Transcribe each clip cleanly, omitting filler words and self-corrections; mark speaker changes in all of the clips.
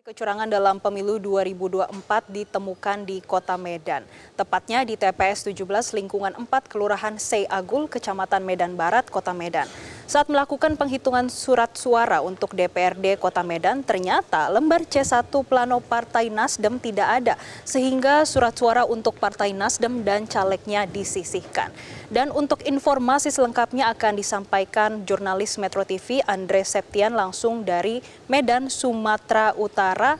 Speaker 1: Kecurangan dalam pemilu 2024 ditemukan di Kota Medan, tepatnya di TPS 17 lingkungan 4 Kelurahan Seyagul, Kecamatan Medan Barat, Kota Medan. Saat melakukan penghitungan surat suara untuk DPRD Kota Medan, ternyata lembar C1 plano Partai Nasdem tidak ada, sehingga surat suara untuk Partai Nasdem dan calegnya disisihkan. Dan untuk informasi selengkapnya akan disampaikan jurnalis Metro TV Andre Septian langsung dari Medan, Sumatera Utara.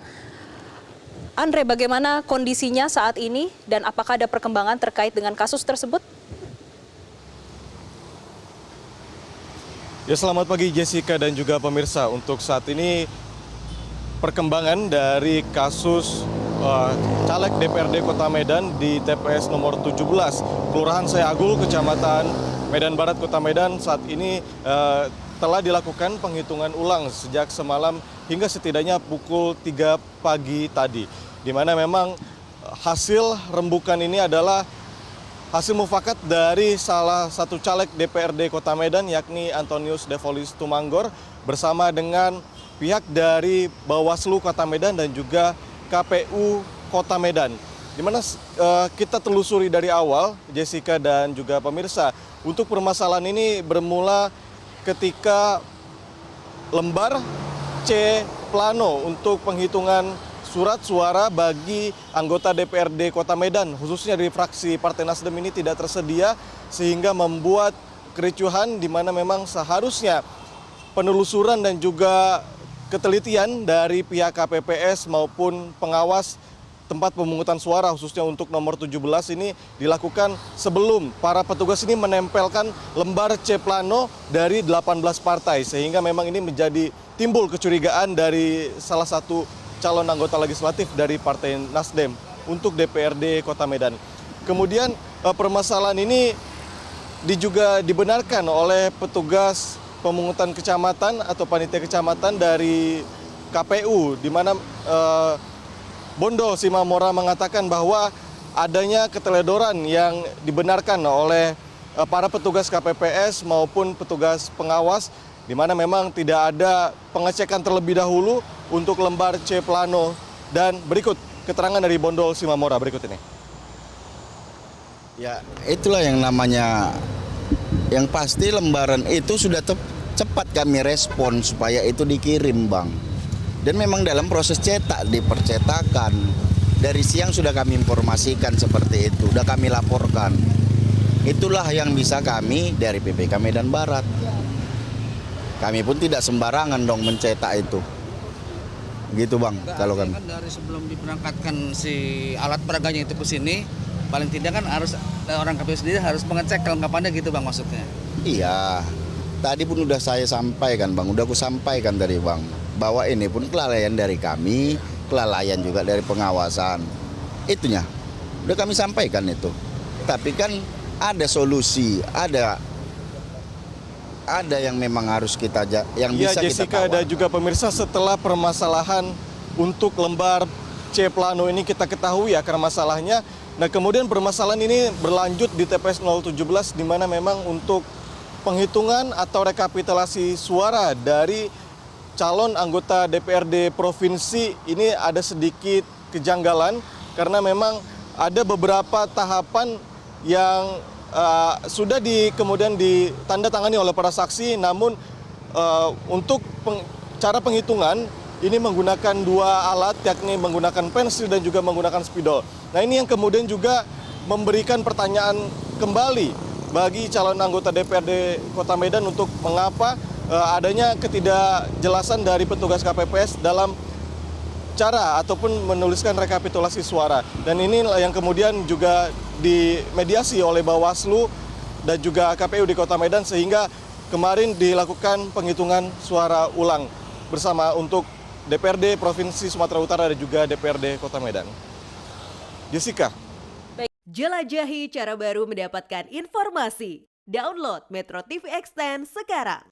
Speaker 1: Andre, bagaimana kondisinya saat ini dan apakah ada perkembangan terkait dengan kasus tersebut?
Speaker 2: Ya, selamat pagi Jessica dan juga pemirsa. Untuk saat ini perkembangan dari kasus caleg DPRD Kota Medan di TPS nomor 17 Kelurahan Seyagul, Kecamatan Medan Barat, Kota Medan saat ini telah dilakukan penghitungan ulang sejak semalam hingga setidaknya pukul 3 pagi tadi, di mana memang hasil rembukan ini adalah hasil mufakat dari salah satu caleg DPRD Kota Medan, yakni Antonius Devolis Tumanggor, bersama dengan pihak dari Bawaslu Kota Medan dan juga KPU Kota Medan. Di mana kita telusuri dari awal, Jessica dan juga pemirsa, untuk permasalahan ini bermula ketika lembar C plano untuk penghitungan surat suara bagi anggota DPRD Kota Medan, khususnya dari fraksi Partai Nasdem ini tidak tersedia, sehingga membuat kericuhan di mana memang seharusnya penelusuran dan juga ketelitian dari pihak KPPS maupun pengawas tempat pemungutan suara khususnya untuk nomor 17 ini dilakukan sebelum para petugas ini menempelkan lembar C plano dari 18 partai, sehingga memang ini menjadi timbul kecurigaan dari salah satu calon anggota legislatif dari Partai Nasdem untuk DPRD Kota Medan. Kemudian permasalahan ini juga dibenarkan oleh petugas pemungutan kecamatan atau panitia kecamatan dari KPU, di mana Bondol Simamora mengatakan bahwa adanya keteledoran yang dibenarkan oleh para petugas KPPS maupun petugas pengawas, di mana memang tidak ada pengecekan terlebih dahulu untuk lembar C plano. Dan berikut keterangan dari Bondol Simamora berikut ini.
Speaker 3: Ya, itulah yang namanya, yang pasti lembaran itu sudah cepat kami respon supaya itu dikirim, Bang. Dan memang dalam proses cetak, dipercetakan. Dari siang sudah kami informasikan seperti itu, sudah kami laporkan. Itulah yang bisa kami dari PPK Medan Barat. Kami pun tidak sembarangan dong mencetak itu. Gitu, Bang. Kalau kami
Speaker 4: kan dari sebelum diberangkatkan si alat peraganya itu ke sini, paling tidak kan harus orang KPU sendiri harus mengecek kelengkapannya gitu, Bang, maksudnya.
Speaker 3: Iya. Tadi pun udah saya sampaikan, Bang. Udah aku sampaikan dari Bang, bahwa ini pun kelalaian dari kami, kelalaian juga dari pengawasan. Itunya, udah kami sampaikan itu. Tapi kan ada solusi, ada yang memang harus kita, yang bisa
Speaker 2: Ya, Jessica
Speaker 3: kita
Speaker 2: dan juga pemirsa, setelah permasalahan untuk lembar C plano ini kita ketahui akar masalahnya. Nah, kemudian permasalahan ini berlanjut di TPS 017, di mana memang untuk penghitungan atau rekapitulasi suara dari calon anggota DPRD provinsi ini ada sedikit kejanggalan, karena memang ada beberapa tahapan yang sudah kemudian ditandatangani oleh para saksi, namun untuk cara penghitungan ini menggunakan dua alat, yakni menggunakan pensil dan juga menggunakan spidol. Nah, ini yang kemudian juga memberikan pertanyaan kembali bagi calon anggota DPRD Kota Medan untuk mengapa adanya ketidakjelasan dari petugas KPPS dalam cara ataupun menuliskan rekapitulasi suara. Dan ini yang kemudian juga dimediasi oleh Bawaslu dan juga KPU di Kota Medan, sehingga kemarin dilakukan penghitungan suara ulang bersama untuk DPRD Provinsi Sumatera Utara dan juga DPRD Kota Medan. Jessica.
Speaker 5: Jelajahi cara baru mendapatkan informasi. Download Metro TV Extend sekarang.